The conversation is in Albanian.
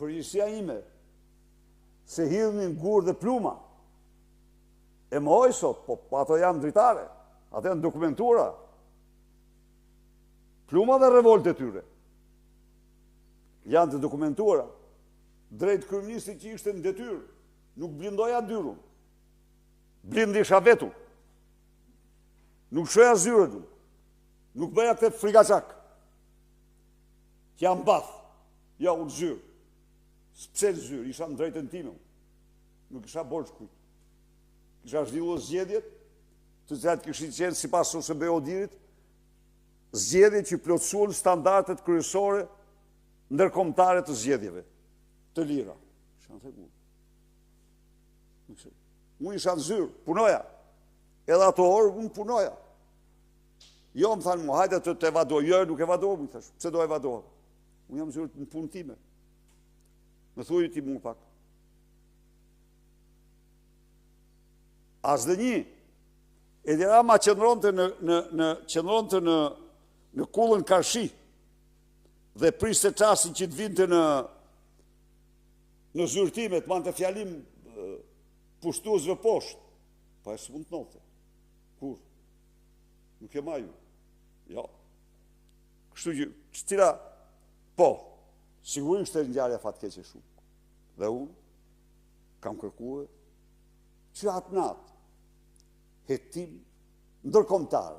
përgjësia ime, se hidhnin gur dhe pluma. E mohoj sot, po ato janë dritare, ato janë dokumentura. Pluma dhe revolte tyre janë të dokumentura. Drejt kryeministit që ishte në detyrë, nuk blindoja dyrun. Blindisha vetu. Nuk shoja zyrët. Nuk bëja këtë frikacak. Që jam bath. Ja, unë zyrë. Pse zyrë, isha në drejtën time. Nuk isha borç kujt. Kisha zhvilluar zgjedhjet, të cilat kishin qenë sipas OSBE-dirit, zgjedhje që plotësuan standardet kryesore ndërkombëtare të zgjedhjeve të lira. Unë isha në zyrë, punoja. Edhe ato orë unë punoja. Jo, më thanë mu, hajde të evadoj. Jo, nuk evadoj, më thash. Pse do evadoj? Unë jam zyrë në punë time. Më thuj ti mu pak. As dhe një, Edi Rama qëndronte në kullën Karshi dhe priste çastin që të vinte në zyrtime, të mante fjalim pushtuesve poshtë. Pa e së mund të note. Kur? Nuk e maju. Jo. Kështu që, cila, po, sigurisht e ngjarja fatkeqe shumë. Dhe unë kam kërkuar që atë natë hetim ndërkombëtar